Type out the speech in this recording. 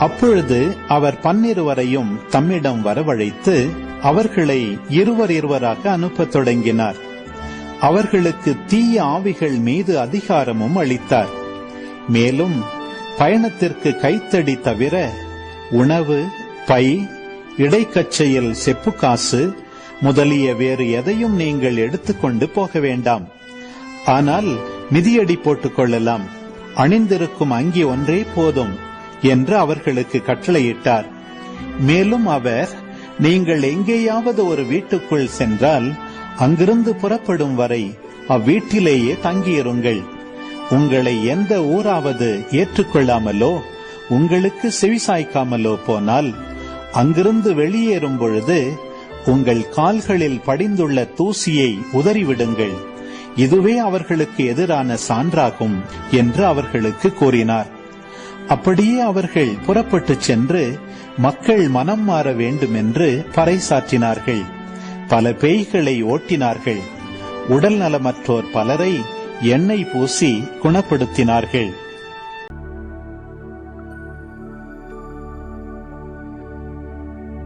அப்பொழுது அவர் 12 தம்மிடம் வரவழைத்து அவர்களை இருவராக அனுப்பத் தொடங்கினார். அவர்களுக்கு தீய ஆவிகள் மீது அதிகாரமும் அளித்தார். மேலும் பயணத்திற்கு கைத்தடி தவிர உணவு, பை, இடைக்கச்சையில் செப்புக்காசு முதலிய வேறு எதையும் நீங்கள் எடுத்துக்கொண்டு போக வேண்டாம். ஆனால் மிதியடி போட்டுக் கொள்ளலாம். அணிந்திருக்கும் அங்கி ஒன்றே போதும் என்று அவர்களுக்கு கட்டளையிட்டார். மேலும் அவர், நீங்கள் எங்கேயாவது ஒரு வீட்டுக்குள் சென்றால் அங்கிருந்து புறப்படும் வரை அவ்வீட்டிலேயே தங்கியிருங்கள். உங்களை எந்த ஊராவது ஏற்றுக்கொள்ளாமலோ உங்களுக்கு செவிசாய்க்காமலோ போனால் அங்கிருந்து வெளியேறும் பொழுது உங்கள் கால்களில் படிந்துள்ள தூசியை உதறிவிடுங்கள். இதுவே அவர்களுக்கு எதிரான சான்றாகும் என்று அவர்களுக்கு கூறினார். அப்படியே அவர்கள் புறப்பட்டு சென்று மக்கள் மனம் மாற வேண்டும் என்று பறைசாற்றினார்கள். பல பேய்களை ஓட்டினார்கள். உடல் நலமற்றோர் பலரை எண்ணெய் பூசி குணப்படுத்தினார்கள்.